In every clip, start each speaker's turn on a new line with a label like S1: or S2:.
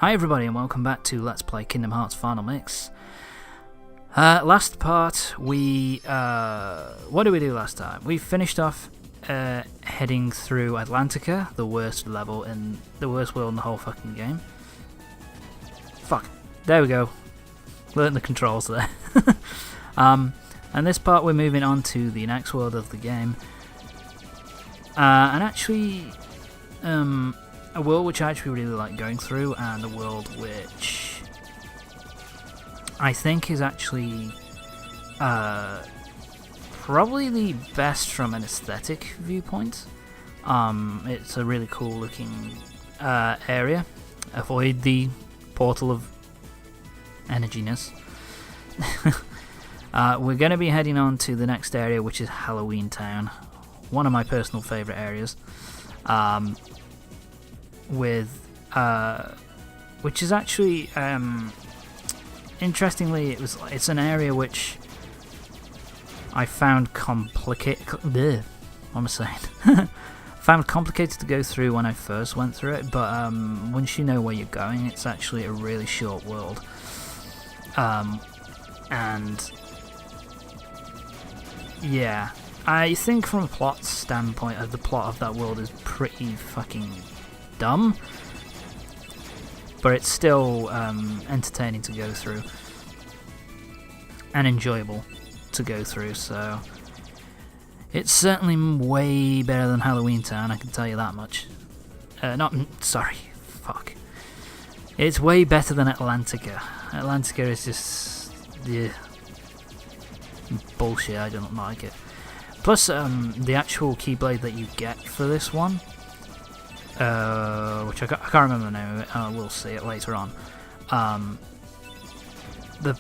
S1: Hi everybody and welcome back to Let's Play Kingdom Hearts Final Mix. Last part, what did we do last time? We finished off heading through Atlantica, the worst level in the worst world in the whole fucking game. Fuck, there we go. Learned the controls there. And this part we're moving on to the next world of the game. And actually, a world which I actually really like going through, and a world which I think is actually probably the best from an aesthetic viewpoint. It's a really cool looking area. Avoid the portal of energiness. We're going to be heading on to the next area, which is Halloween Town, one of my personal favourite areas. Which is actually interestingly, it's an area which I found complicated. What am I saying? Found complicated to go through when I first went through it, but once you know where you're going, it's actually a really short world. And yeah, I think from a plot standpoint, the plot of that world is pretty fucking dumb, but it's still entertaining to go through and enjoyable to go through, so it's certainly way better than Halloween Town, I can tell you that much. Fuck. It's way better than Atlantica. Atlantica is just bullshit, I don't like it. Plus, the actual Keyblade that you get for this one, which I can't remember the name of it, we'll see it later on. The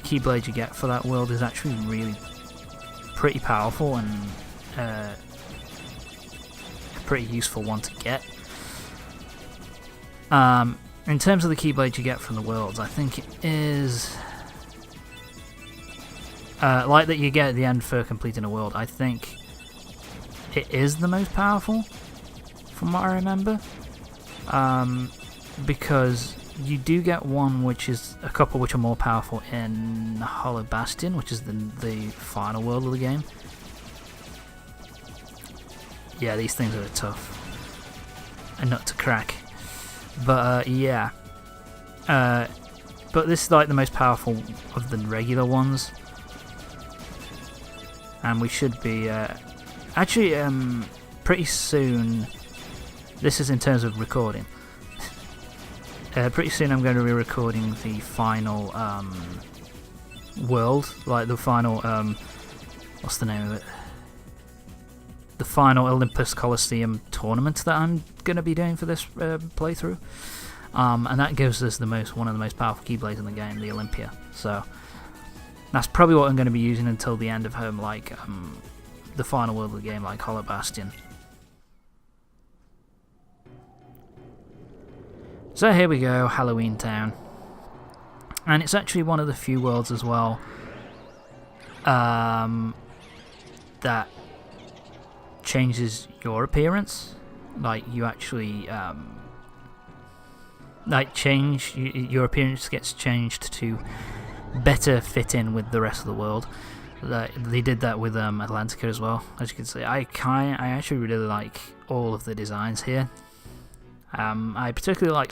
S1: Keyblade you get for that world is actually really pretty powerful and a pretty useful one to get. In terms of the Keyblade you get from the worlds, I think it is like that you get at the end for completing a world. I think it is the most powerful, from what I remember, because you do get one which is a couple which are more powerful in Hollow Bastion, which is the final world of the game. Yeah, these things are tough, a nut to crack. But yeah, but this is like the most powerful of the regular ones, and we should be actually pretty soon. This is in terms of recording. Pretty soon I'm going to be recording the final world, like the final, what's the name of it? The final Olympus Coliseum tournament that I'm going to be doing for this playthrough. And that gives us one of the most powerful Keyblades in the game, the Olympia. So that's probably what I'm going to be using until the end of the final world of the game, like Hollow Bastion. So here we go, Halloween Town, and it's actually one of the few worlds as well that changes your appearance. Like you actually your appearance gets changed to better fit in with the rest of the world. They did that with Atlantica as well, as you can see. I actually really like all of the designs here. I particularly like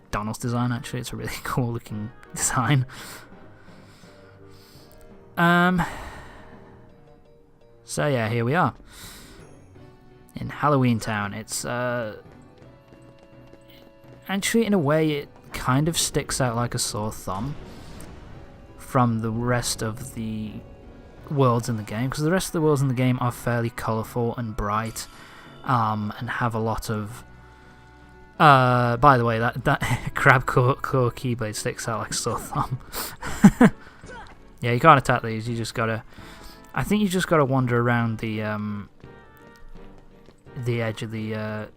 S1: Donald's design, actually. It's a really cool looking design. So yeah, here we are in Halloween Town. It's actually, in a way, it kind of sticks out like a sore thumb from the rest of the worlds in the game, because the rest of the worlds in the game are fairly colourful and bright, and have a lot of by the way, that crab core Keyblade sticks out like a sore thumb. Yeah, you can't attack these. You just gotta. I think you just gotta wander around the edge of the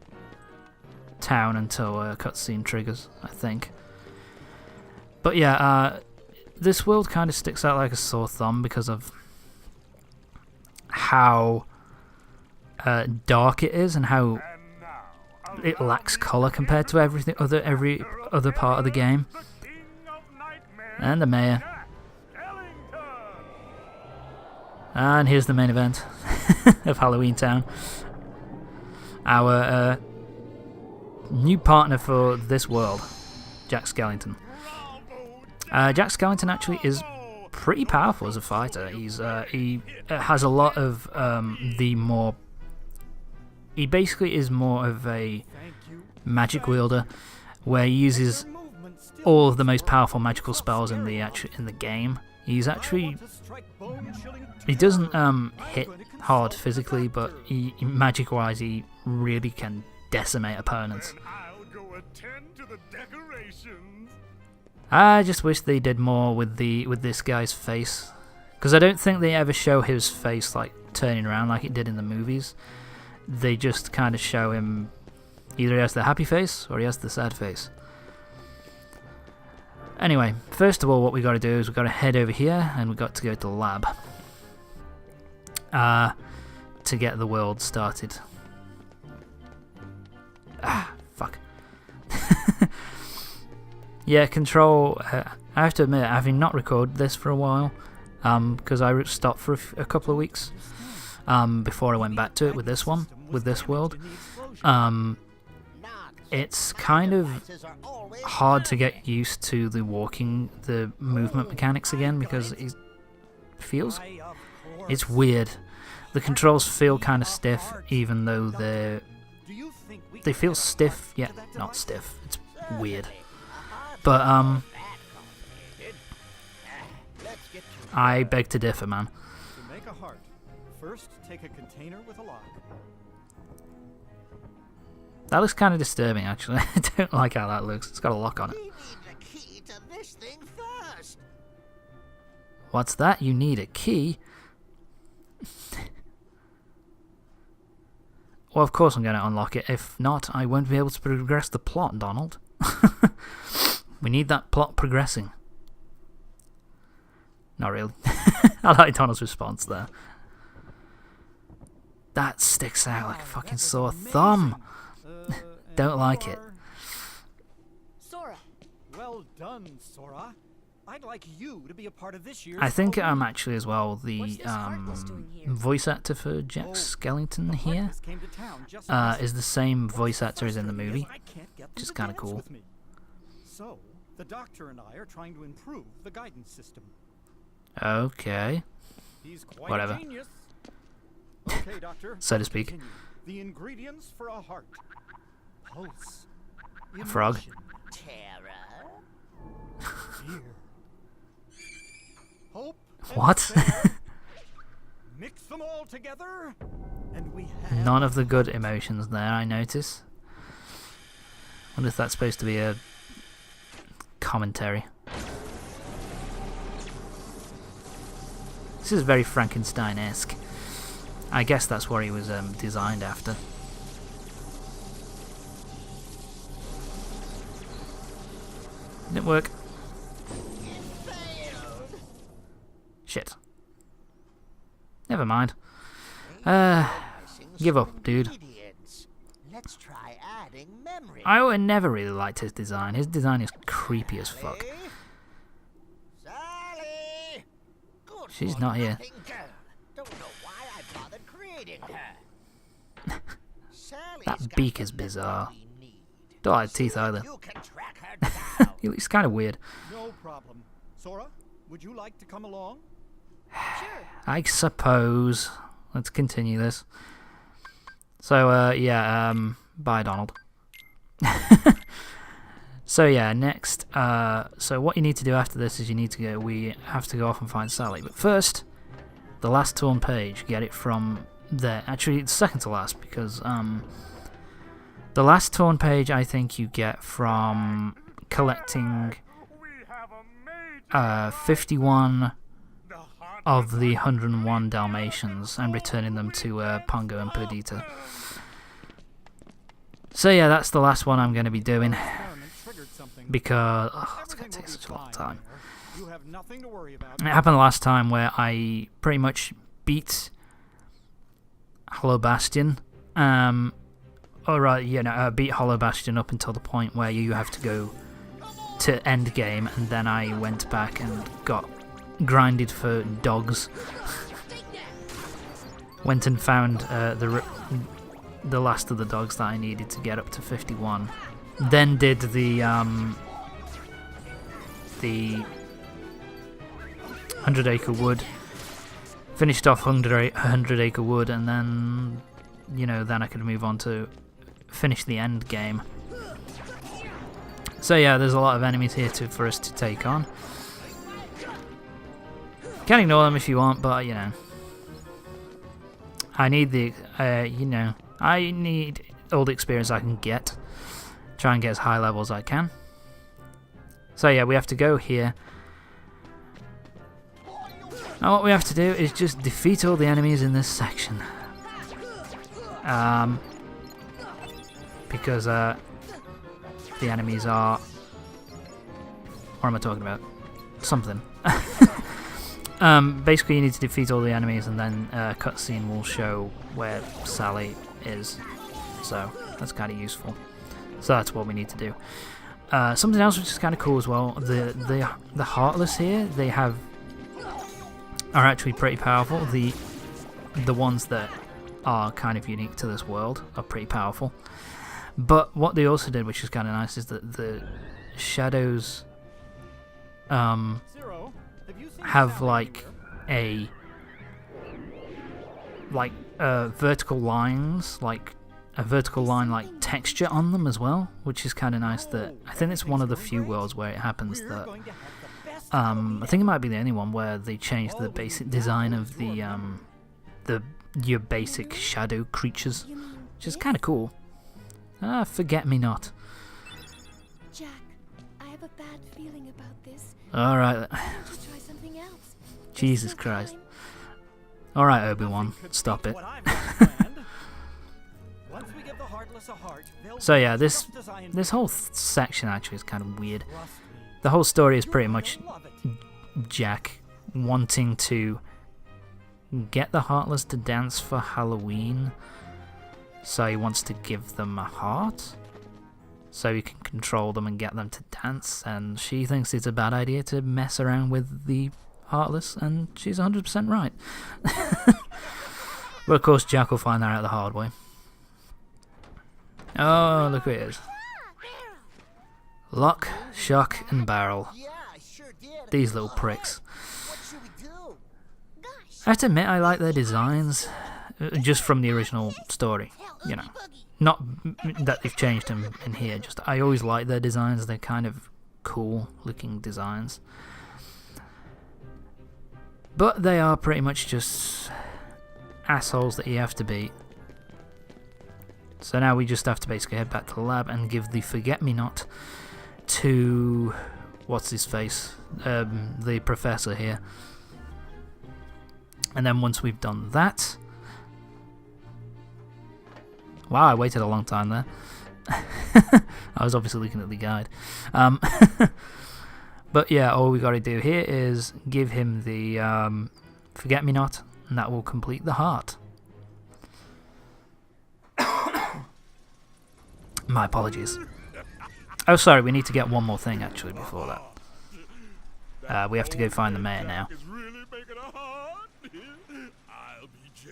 S1: town until a cutscene triggers, I think. But yeah, this world kind of sticks out like a sore thumb because of how dark it is and how it lacks colour compared to every other part of the game. And the mayor. And here's the main event of Halloween Town. Our new partner for this world, Jack Skellington. Jack Skellington actually is pretty powerful as a fighter. He has a lot of he basically is more of a magic wielder, where he uses all of the most powerful magical spells in the game. He doesn't hit hard physically, but magic-wise he really can decimate opponents. I just wish they did more with this guy's face, because I don't think they ever show his face like turning around like it did in the movies. They just kind of show him either he has the happy face or he has the sad face. Anyway, first of all, what we got to do is we got to head over here and we got to go to the lab to get the world started. Fuck. Yeah, Control. I have to admit, having not recorded this for a while, because I stopped for a couple of weeks before I went back to it with this world. It's kind of hard to get used to the movement mechanics again, because it's weird. The controls feel kind of stiff, even though they feel stiff, yet not stiff. It's weird. But I beg to differ, man.
S2: To make a heart, first take a container with a lock.
S1: That looks kind of disturbing, actually. I don't like how that looks. It's got a lock on it.
S3: We need the key to this thing first.
S1: What's that? You need a key? Well, of course I'm going to unlock it. If not, I won't be able to progress the plot, Donald. We need that plot progressing. Not really. I like Donald's response there. That sticks out like a fucking sore thumb. Don't like it.
S4: Sora.
S2: Well done, Sora. I'd like you to be a part of this year's
S1: I think
S2: Halloween.
S1: actually as well the
S4: What's this Heartless doing here?
S1: voice actor for Jack Skellington
S2: The
S1: here
S2: Heartless came to town just as
S1: is the same voice actor as in the movie,
S2: I can't get them
S1: which is
S2: to
S1: kind of
S2: dance
S1: cool.
S2: with me. So, the doctor and I are trying to improve the guidance system.
S1: Okay,
S2: He's quite
S1: Whatever.
S2: a genius. Okay, doctor.
S1: so to speak.
S2: Continue. The ingredients for a heart. Pulse.
S1: A frog.
S2: Emotion,
S3: Terror.
S2: fear. Hope. and
S1: What?
S2: faith. Mix them all together, and we have
S1: None of the good emotions there, I notice. Wonder if that's supposed to be a commentary. This is very Frankenstein-esque. I guess that's what he was designed after. Didn't work.
S3: It failed.
S1: Shit. Never mind.
S3: Missing
S1: Give up,
S3: some
S1: dude.
S3: ingredients. Let's try adding memory.
S1: I never really liked his design. His design is creepy as fuck.
S3: Sally! Good
S1: She's
S3: for
S1: not here.
S3: nothing girl. Don't know why I bothered creating her. Sally's
S1: That
S3: got
S1: beak
S3: the
S1: is bizarre.
S3: memory we need.
S1: Don't like
S3: See
S1: teeth
S3: if
S1: either.
S3: You can track her down.
S1: He looks kind of weird.
S2: no problem. Sora, would you like to come along?
S4: Sure.
S1: I suppose. Let's continue this. So, yeah, bye, Donald. So, yeah, next, so what you need to do after this is we have to go off and find Sally. But first, the last torn page, get it from there. Actually, it's second to last, because, the last torn page I think you get from collecting, 51 of the 101 Dalmatians and returning them to Pongo and Perdita. So yeah, that's the last one I'm going to be doing,
S2: Experiment triggered something.
S1: because it's
S2: Everything
S1: going to take
S2: will
S1: such
S2: be
S1: a long
S2: fine
S1: time.
S2: there. You have nothing to worry about.
S1: It happened last time where I pretty much beat Hello Bastion Alright, beat Hollow Bastion up until the point where you have to go to end game, and then I went back and got grinded for dogs. Went and found the last of the dogs that I needed to get up to 51. Then did the 100 Acre Wood. Finished off 100 Acre Wood, and then, then I could move on to finish the end game. So yeah, there's a lot of enemies here for us to take on. You can ignore them if you want, but I need the, I need all the experience I can get. Try and get as high level as I can. So yeah, we have to go here. Now what we have to do is just defeat all the enemies in this section. Because the enemies are... What am I talking about? Something. Basically you need to defeat all the enemies, and then a cutscene will show where Sally is. So that's kind of useful. So that's what we need to do. Something else which is kind of cool as well, the Heartless here, they are actually pretty powerful. The ones that are kind of unique to this world are pretty powerful. But what they also did, which is kind of nice, is that the shadows have like vertical lines, like a vertical line like texture on them as well, which is kind of nice. That I think it's one of the few worlds where it happens. That I think it might be the only one where they changed the basic design of your basic shadow creatures, which is kind of cool. Forget me not.
S4: Jack, I have a bad feeling about this.
S1: Alright.
S4: Just try something else.
S1: Jesus Christ. Alright, Obi-Wan, stop it. So yeah, this whole section actually is kind of weird. The whole story is pretty much Jack wanting to get the Heartless to dance for Halloween. So he wants to give them a heart, so he can control them and get them to dance, and she thinks it's a bad idea to mess around with the Heartless, and she's 100% right. But of course Jack will find that out the hard way. Oh, look who it is. Lock, Shock, and Barrel. These little pricks. I have to admit, I like their designs, just from the original story, Not that they've changed them in here, just I always like their designs. They're kind of cool looking designs. But they are pretty much just assholes that you have to beat. So now we just have to basically head back to the lab and give the Forget-Me-Not to... what's his face? The professor here. And then once we've done that... Wow, I waited a long time there. I was obviously looking at the guide. But yeah, all we got to do here is give him the Forget-Me-Not, and that will complete the heart. My apologies. Oh, sorry, we need to get one more thing actually before that. We have to go find the mayor now.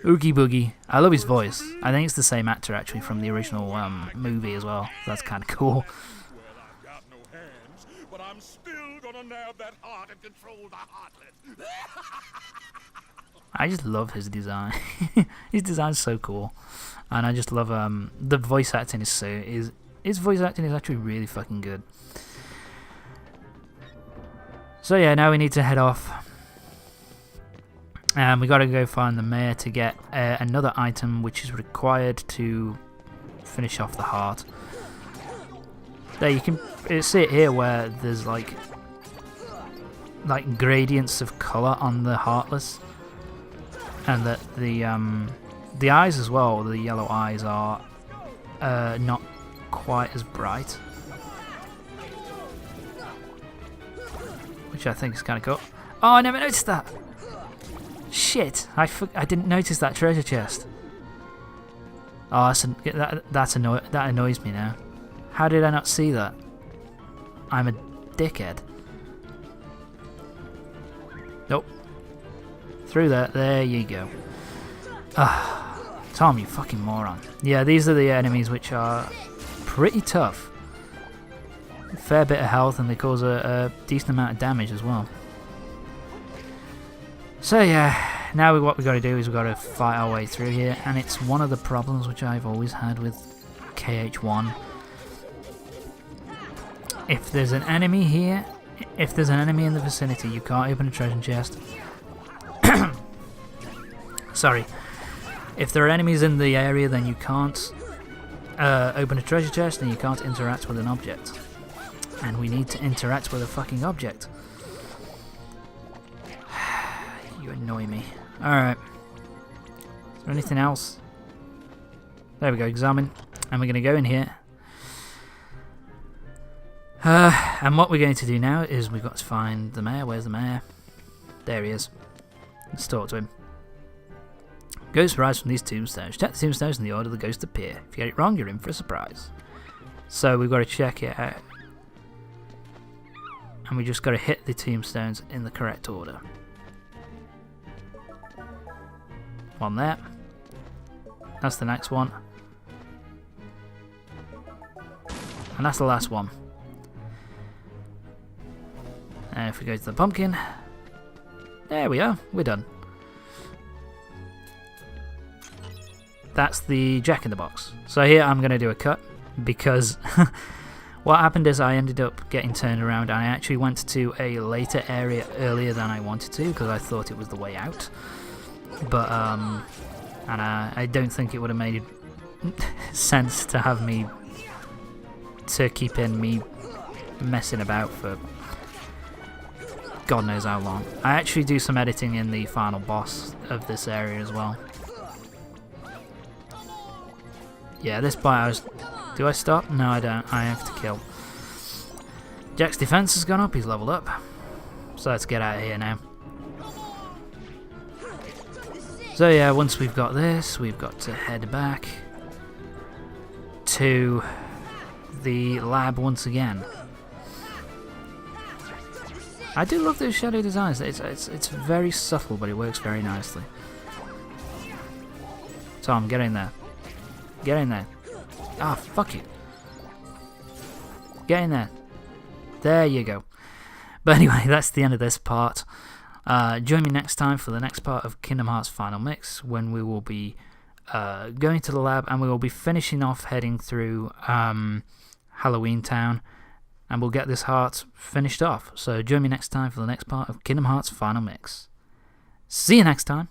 S1: Oogie Boogie. I love his voice. I think it's the same actor actually from the original movie as well. That's kind of cool. I just love his design. His design's so cool, and I just love the voice acting his voice acting is actually really fucking good. So yeah, now we need to head off. And we gotta go find the mayor to get another item which is required to finish off the heart. There, you can see it here where there's like gradients of colour on the Heartless, and that the eyes as well, the yellow eyes are not quite as bright, which I think is kind of cool. Oh, I never noticed that. Shit, I didn't notice that treasure chest. Oh, that annoys me now. How did I not see that? I'm a dickhead. Nope. Through there. There you go. Ah, Tom, you fucking moron. Yeah, these are the enemies which are pretty tough. A fair bit of health, and they cause a decent amount of damage as well. So yeah, now what we've got to do is we've got to fight our way through here, and it's one of the problems which I've always had with KH1. If there's an enemy here, if there's an enemy in the vicinity, you can't open a treasure chest. Sorry. If there are enemies in the area, then you can't open a treasure chest, and you can't interact with an object. And we need to interact with a fucking object. You annoy me. Alright. Is there anything else? There we go, examine. And we're going to go in here. And what we're going to do now is we've got to find the mayor. Where's the mayor? There he is. Let's talk to him. Ghosts rise from these tombstones. Check the tombstones in the order the ghosts appear. If you get it wrong, you're in for a surprise. So we've got to check it out. And we just got to hit the tombstones in the correct order. One there. That's the next one. And that's the last one. And if we go to the pumpkin, there we are, we're done. That's the Jack in the Box. So here I'm going to do a cut, because what happened is I ended up getting turned around, and I actually went to a later area earlier than I wanted to, because I thought it was the way out. But, and I don't think it would have made sense to have me, to keep in me messing about for God knows how long. I actually do some editing in the final boss of this area as well. Yeah, this part do I stop? No, I don't. I have to kill. Jack's defense has gone up, he's leveled up. So let's get out of here now. So yeah, once we've got this, we've got to head back to the lab once again. I do love those shadow designs. It's very subtle, but it works very nicely. Tom, get in there. Get in there. Ah, fuck you. Get in there. There you go. But anyway, that's the end of this part. Join me next time for the next part of Kingdom Hearts Final Mix, when we will be going to the lab, and we will be finishing off heading through Halloween Town, and we'll get this heart finished off. So join me next time for the next part of Kingdom Hearts Final Mix. See you next time.